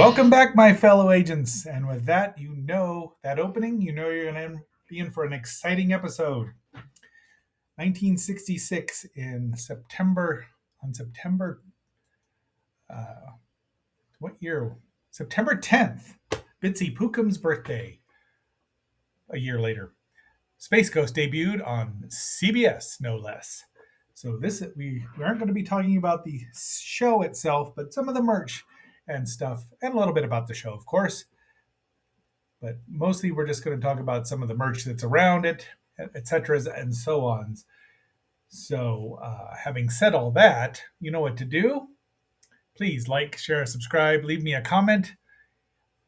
Welcome back, my fellow agents. And with that, that opening, you're going to be in for an exciting episode. 1966 on September, what year? September 10th, Bitsy Pookum's birthday. A year later, Space Ghost debuted on CBS, no less. So we aren't going to be talking about the show itself, but some of the merch and stuff, and a little bit about the show, of course. But mostly we're just going to talk about some of the merch that's around it, etc., and so on. So having said all that, you know what to do. Please like, share, subscribe, leave me a comment.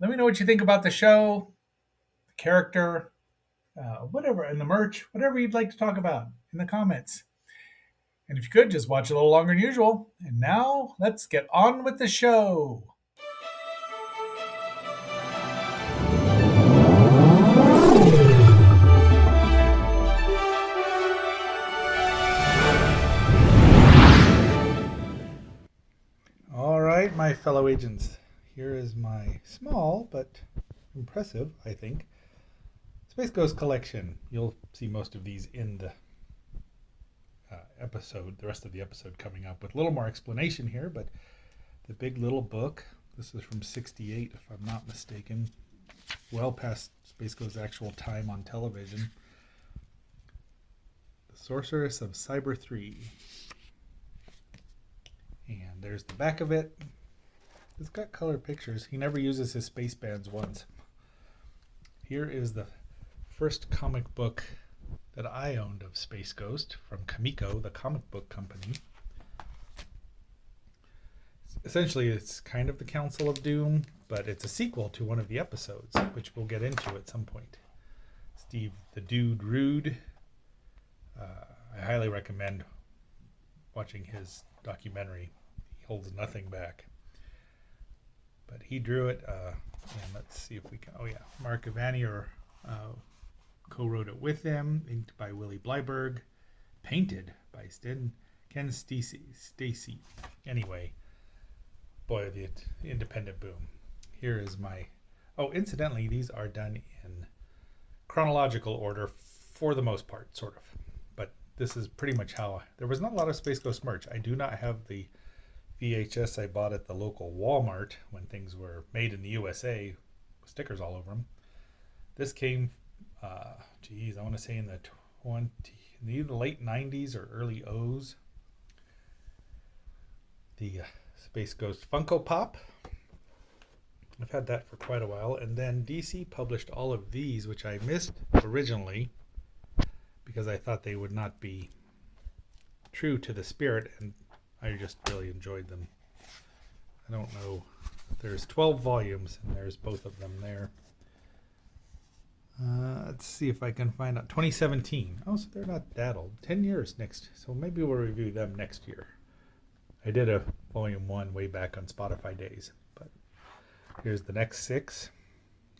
Let me know what you think about the show, the character, whatever, and the merch, whatever you'd like to talk about in the comments. And if you could, just watch a little longer than usual. And now, let's get on with the show. All right, my fellow agents. Here is my small but impressive, I think, Space Ghost collection. You'll see most of these in the episode, the rest of the episode coming up with a little more explanation here, but the big little book, this is from 68 if I'm not mistaken, well past Space Ghost's actual time on television. The Sorceress of Cyber 3. And there's the back of it. It's got color pictures. He never uses his space bands once. Here is the first comic book that I owned of Space Ghost from Comico, the comic book company. Essentially, it's kind of the Council of Doom, but it's a sequel to one of the episodes, which we'll get into at some point. Steve the Dude Rude. I highly recommend watching his documentary. He holds nothing back. But he drew it, and let's see if we can. Oh yeah, Mark Evanier co-wrote it with him, inked by Willie Blyberg, painted by Ken Stacy. Anyway, boy, the independent boom. Here is my. Oh, incidentally, these are done in chronological order for the most part, sort of. But this is pretty much how. There was not a lot of Space Ghost merch. I do not have the VHS I bought at the local Walmart when things were made in the USA with stickers all over them. This came, I want to say in the late 90s or early O's. The Space Ghost Funko Pop. I've had that for quite a while. And then DC published all of these, which I missed originally because I thought they would not be true to the spirit, and I just really enjoyed them. I don't know. There's 12 volumes, and there's both of them there. Let's see if I can find out. 2017. Oh, so they're not that old. 10 years next. So maybe we'll review them next year. I did a volume 1 way back on Spotify days. But here's the next 6.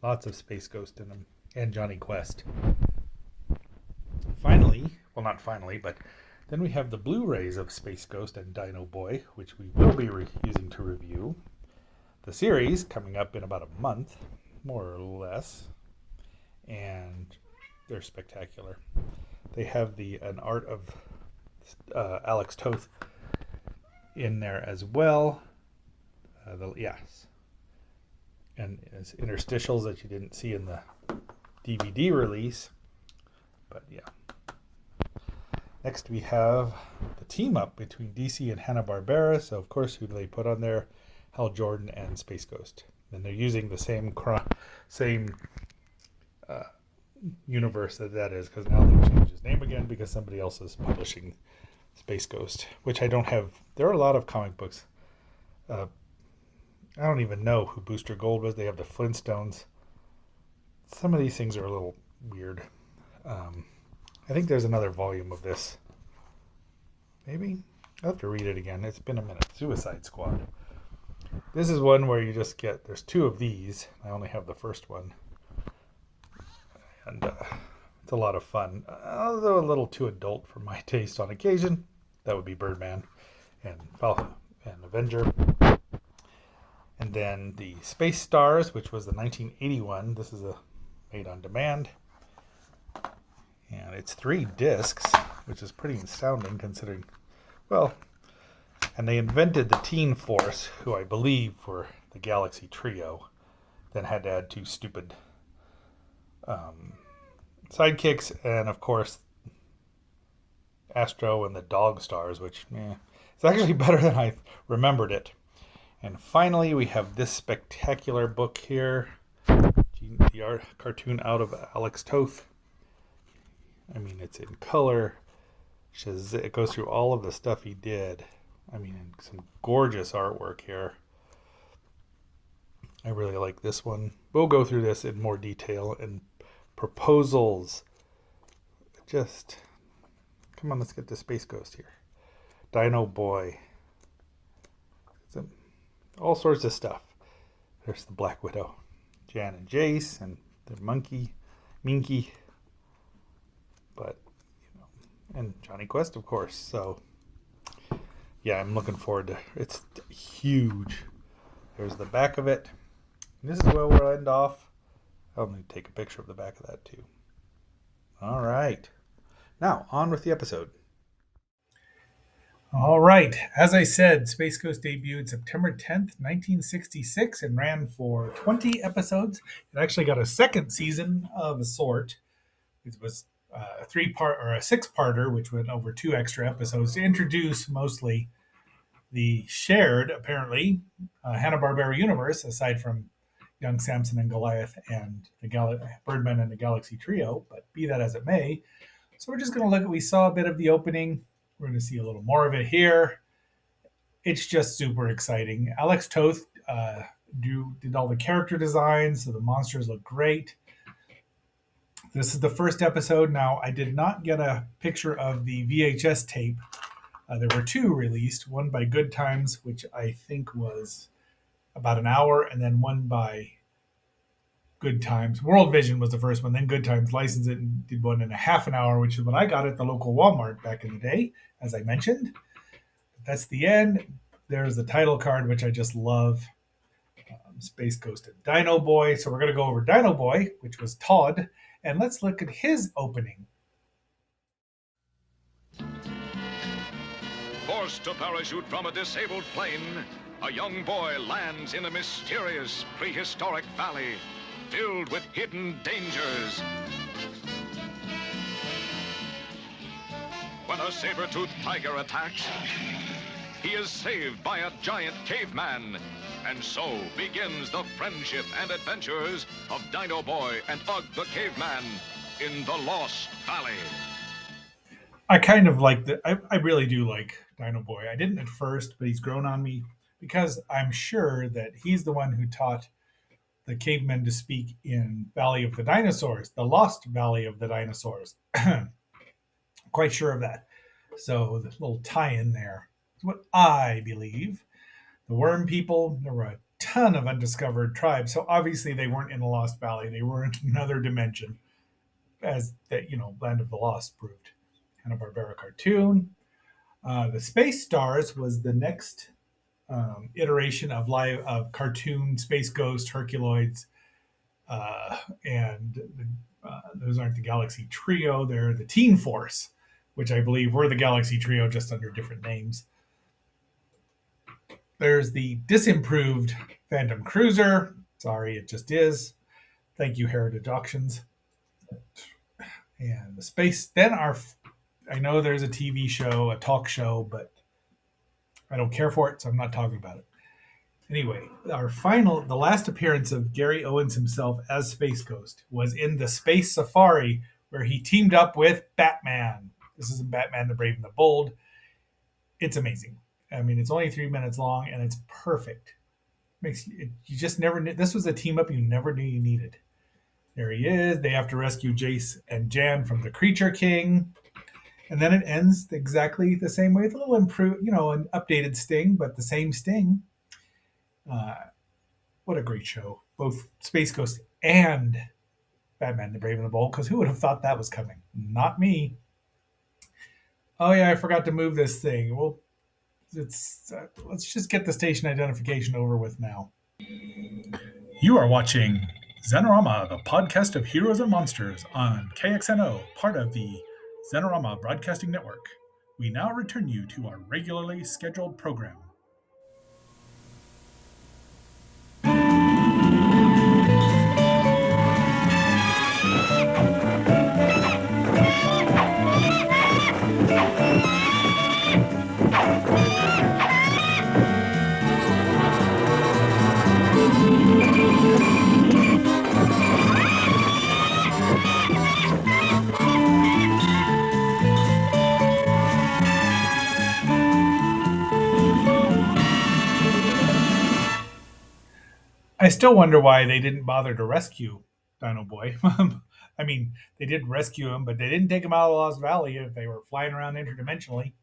Lots of Space Ghost in them. And Johnny Quest. Finally, well, not finally, but then we have the Blu-rays of Space Ghost and Dino Boy, which we will be using to review. The series coming up in about a month, more or less, and they're spectacular. They have an art of Alex Toth in there as well. Yes, and as interstitials that you didn't see in the DVD release, but yeah. Next we have the team up between DC and Hanna-Barbera. So of course, who do they put on there? Hal Jordan and Space Ghost. And they're using the same universe that is, because now they've changed his name again because somebody else is publishing Space Ghost, which I don't have. There are a lot of comic books. I don't even know who Booster Gold was. They have the Flintstones. Some of these things are a little weird. I think there's another volume of this. Maybe? I'll have to read it again. It's been a minute. Suicide Squad. This is one where you just get, there's 2 of these. I only have the first one. And it's a lot of fun. Although a little too adult for my taste on occasion. That would be Birdman and Avenger. And then the Space Stars, which was the 1981. This is a made on demand. And it's 3 discs, which is pretty astounding considering, well, and they invented the Teen Force, who I believe were the Galaxy Trio, then had to add 2 stupid sidekicks, and of course Astro and the Dog Stars, which it's actually better than I remembered it. And finally, we have this spectacular book here, the art cartoon out of Alex Toth. I mean, it's in color. It goes through all of the stuff he did. I mean, some gorgeous artwork here. I really like this one. We'll go through this in more detail. And proposals. Just, come on, let's get to Space Ghost here. Dino Boy. All sorts of stuff. There's the Black Widow. Jan and Jace and the Minky. But, and Johnny Quest, of course. So, yeah, I'm looking forward to it. It's huge. There's the back of it. And this is where we'll end off. I'll need to take a picture of the back of that, too. All right. Now, on with the episode. All right. As I said, Space Ghost debuted September 10th, 1966, and ran for 20 episodes. It actually got a second season of a sort. It was a 3-part or a 6-parter, which went over 2 extra episodes to introduce mostly the shared, apparently, Hanna-Barbera universe, aside from Young Samson and Goliath and the Birdman and the Galaxy Trio. But be that as it may, so we're just going to look at. We saw a bit of the opening. We're going to see a little more of it here. It's just super exciting. Alex Toth did all the character designs, so the monsters look great. This is the first episode. Now, I did not get a picture of the VHS tape. There were 2 released, one by Good Times, which I think was about an hour, and then one by Good Times. World Vision was the first one, then Good Times licensed it and did one in a half an hour, which is what I got at the local Walmart back in the day, as I mentioned. That's the end. There's the title card, which I just love. Space Ghost and Dino Boy. So we're going to go over Dino Boy, which was Todd, and let's look at his opening. Forced to parachute from a disabled plane, a young boy lands in a mysterious prehistoric valley filled with hidden dangers. When a saber-toothed tiger attacks, he is saved by a giant caveman. And so begins the friendship and adventures of Dino Boy and Ugg the Caveman in the Lost Valley. I kind of like I really do like Dino Boy. I didn't at first, but he's grown on me because I'm sure that he's the one who taught the cavemen to speak in Valley of the Dinosaurs, the Lost Valley of the Dinosaurs. Quite sure of that. So the little tie-in there is what I believe. The Worm People, there were a ton of undiscovered tribes. So obviously they weren't in the Lost Valley. They were in another dimension, as that, Land of the Lost proved. Hanna-Barbera cartoon. The Space Stars was the next iteration of cartoon Space Ghost, Herculoids, and those aren't the Galaxy Trio. They're the Teen Force, which I believe were the Galaxy Trio, just under different names. There's the disimproved Phantom Cruiser. Sorry, it just is. Thank you, Heritage Auctions. And the space. Then I know there's a TV show, a talk show, but I don't care for it, so I'm not talking about it. Anyway, the last appearance of Gary Owens himself as Space Ghost was in the Space Safari, where he teamed up with Batman. This is Batman the Brave and the Bold. It's amazing. I mean, it's only 3 minutes long, and it's perfect. You just never knew. This was a team up you never knew you needed. There he is. They have to rescue Jace and Jan from the Creature King. And then it ends exactly the same way, with a little improved, an updated Sting, but the same Sting. What a great show. Both Space Ghost and Batman the Brave and the Bold, because who would have thought that was coming? Not me. Oh, yeah, I forgot to move this thing. Well, let's just get the station identification over with now. You are watching Xenorama, the podcast of heroes and monsters on KXNO, part of the Xenorama Broadcasting Network. We now return you to our regularly scheduled program. I still wonder why they didn't bother to rescue Dino Boy. I mean, they did rescue him, but they didn't take him out of Lost Valley if they were flying around interdimensionally.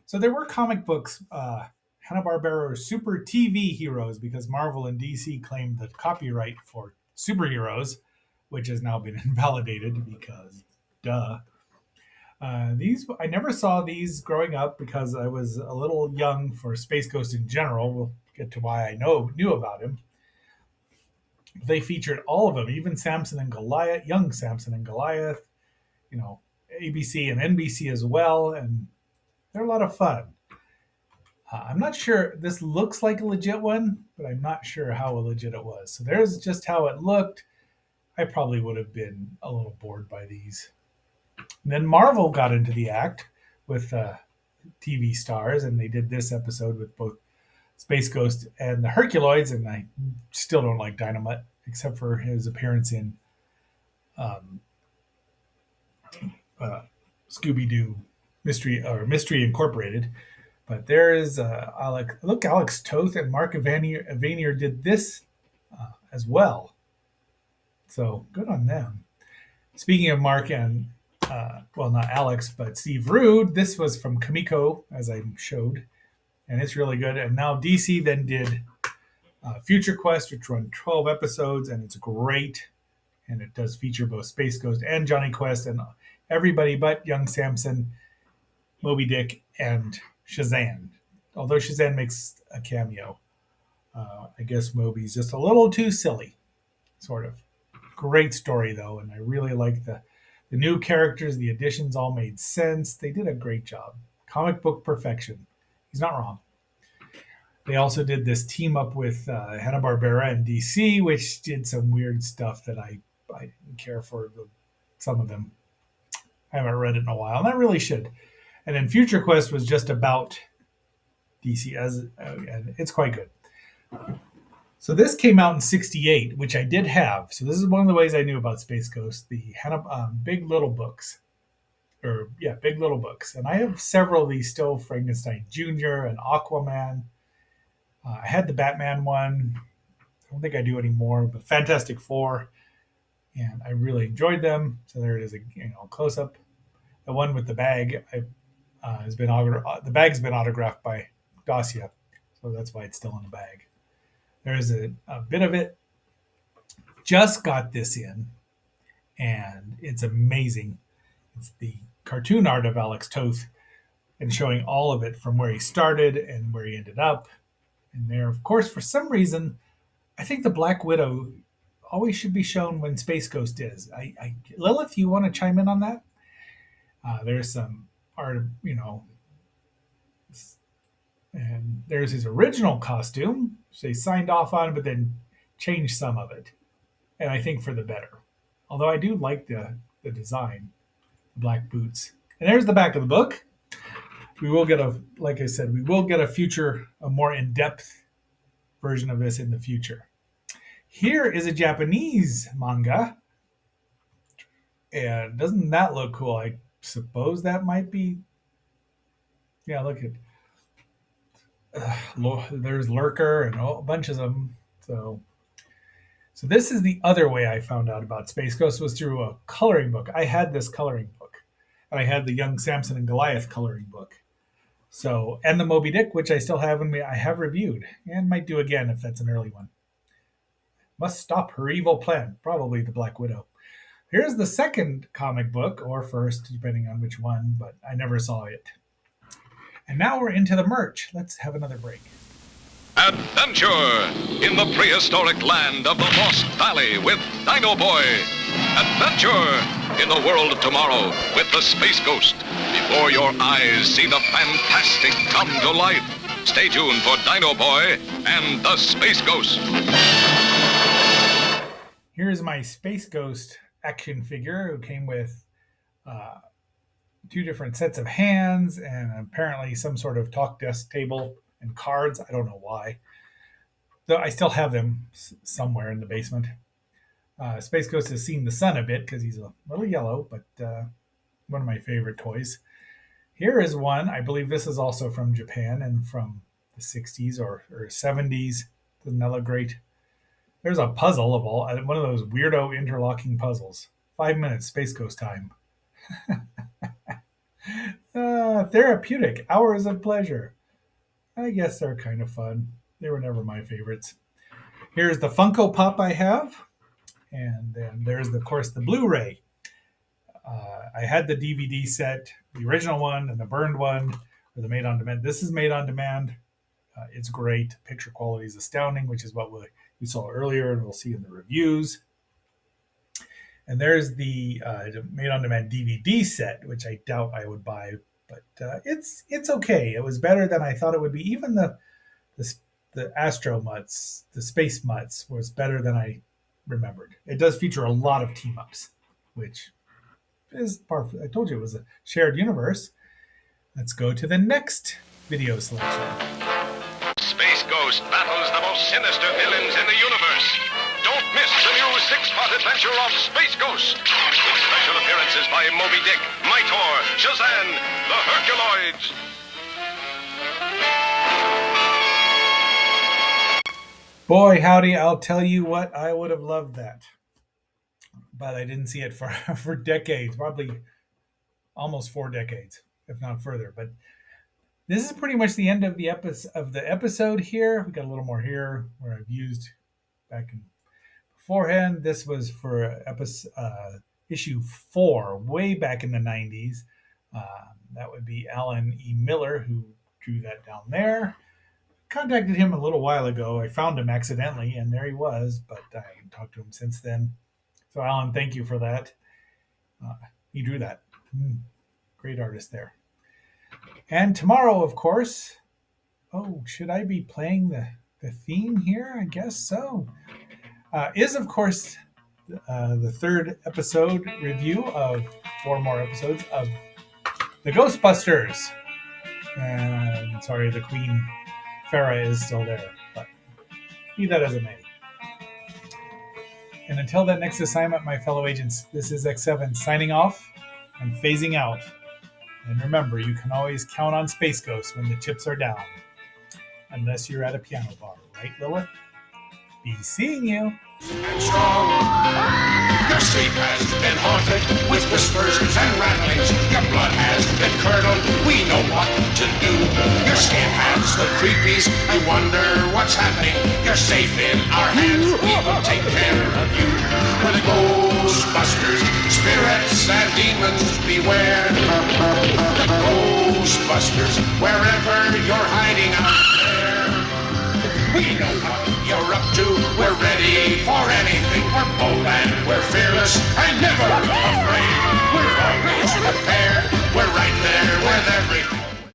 So there were comic books, Hanna-Barbera Super TV Heroes, because Marvel and DC claimed the copyright for superheroes, which has now been invalidated because, duh. These I never saw these growing up because I was a little young for Space Ghost in general. We'll get to why I knew about him. They featured all of them, even Samson and Goliath, young Samson and Goliath, ABC and NBC as well, and they're a lot of fun. I'm not sure, this looks like a legit one, but I'm not sure how legit it was. So there's just how it looked. I probably would have been a little bored by these. And then Marvel got into the act with TV stars, and they did this episode with both Space Ghost and the Herculoids, and I still don't like Dynamite, except for his appearance in Scooby-Doo Mystery Incorporated. But there is Alex Toth and Mark Evanier did this as well. So good on them. Speaking of Mark and, not Alex, but Steve Rude, this was from Kamiko, as I showed, and it's really good. And now DC then did Future Quest, which run 12 episodes, and it's great. And it does feature both Space Ghost and Johnny Quest and everybody but young Samson, Moby Dick, and Shazam. Although Shazam makes a cameo. I guess Moby's just a little too silly, sort of. Great story, though, and I really like the new characters. The additions all made sense. They did a great job. Comic book perfection. He's not wrong. They also did this team up with Hanna-Barbera and DC, which did some weird stuff that I didn't care for, some of them. I haven't read it in a while, and I really should. And then Future Quest was just about DC, and it's quite good. So this came out in '68, which I did have. So this is one of the ways I knew about Space Ghost, the Big Little Books. Big Little Books. And I have several of these still, Frankenstein Jr. and Aquaman. I had the Batman one. I don't think I do anymore, but Fantastic Four. And I really enjoyed them. So there it is, a close up. The one with the bag has been the bag's been autographed by Dacia, so that's why it's still in the bag. There's a bit of it. Just got this in, and it's amazing. It's the cartoon art of Alex Toth, and showing all of it from where he started and where he ended up. And there, of course, for some reason, I think the Black Widow always should be shown when Space Ghost is. Lilith, you want to chime in on that? There's some art, and there's his original costume. So they signed off on it, but then changed some of it. And I think for the better. Although I do like the design, the black boots. And there's the back of the book. We will get a more in-depth version of this in the future. Here is a Japanese manga. And doesn't that look cool? I suppose that might be. Yeah, look at. There's Lurker and a bunch of them. So this is the other way I found out about Space Ghost, was through a coloring book. I had this coloring book, and I had the young Samson and Goliath coloring book. So, and the Moby Dick, which I still have, and I have reviewed, and might do again if that's an early one. Must stop her evil plan. Probably the Black Widow. Here's the second comic book, or first, depending on which one, but I never saw it. And now we're into the merch. Let's have another break. Adventure in the prehistoric land of the Lost Valley with Dino Boy. Adventure in the world of tomorrow with the Space Ghost. Before your eyes see the fantastic come to life. Stay tuned for Dino Boy and the Space Ghost. Here's my Space Ghost action figure who came with 2 different sets of hands and apparently some sort of talk desk table and cards. I don't know why. Though I still have them somewhere in the basement. Space Ghost has seen the sun a bit because he's a little yellow, but one of my favorite toys. Here is one. I believe this is also from Japan and from the 60s or 70s. Doesn't that look great? There's a puzzle of one of those weirdo interlocking puzzles. 5 minutes, Space Ghost time. Therapeutic, hours of pleasure. I guess they're kind of fun. They were never my favorites. Here's the Funko Pop I have. And then there's, of course, the Blu-ray. I had the DVD set, the original one and the burned one, or the made-on-demand. This is made-on-demand. It's great. Picture quality is astounding, which is what we saw earlier, and we'll see in the reviews. And there's the made-on-demand DVD set, which I doubt I would buy, but it's okay. It was better than I thought it would be. Even the Astro Mutts, the Space Mutts, was better than I remembered. It does feature a lot of team-ups, which is part. I told you it was a shared universe. Let's go to the next video selection. Space Ghost battles the most sinister villains in the universe. Don't miss the new 6-part adventure of Space Ghost. With special appearances by Moby Dick, Mightor, Shazam, the Herculoids. Boy, howdy, I'll tell you what, I would have loved that. But I didn't see it for decades, probably almost 4 decades, if not further. But this is pretty much the end of the episode here. We got a little more here where I've used back in beforehand. This was for issue 4, way back in the 90s. That would be Alan E. Miller, who drew that down there. Contacted him a little while ago. I found him accidentally, and there he was, but I haven't talked to him since then. So, Alan, thank you for that. He drew that. Great artist there. And tomorrow, of course, should I be playing the theme here? I guess so. Is, of course, the 3rd episode review of 4 more episodes of the Ghostbusters. And sorry, the Queen Farah is still there, but be that as it may. And until that next assignment, my fellow agents, this is X7 signing off and phasing out. And remember, you can always count on Space Ghost when the chips are down. Unless you're at a piano bar, right, Lilith? Be seeing you. And strong. Your sleep has been haunted with whispers and rattlings. Your blood has been curdled. We know what to do. Your skin has the creepies. You wonder what's happening. You're safe in our hands. We will take care of you. We're the Ghostbusters. Spirits and demons beware. The Ghostbusters. Wherever you're hiding out there. We know what you're up to. We're ready for anything. We're bold and we're fearless and never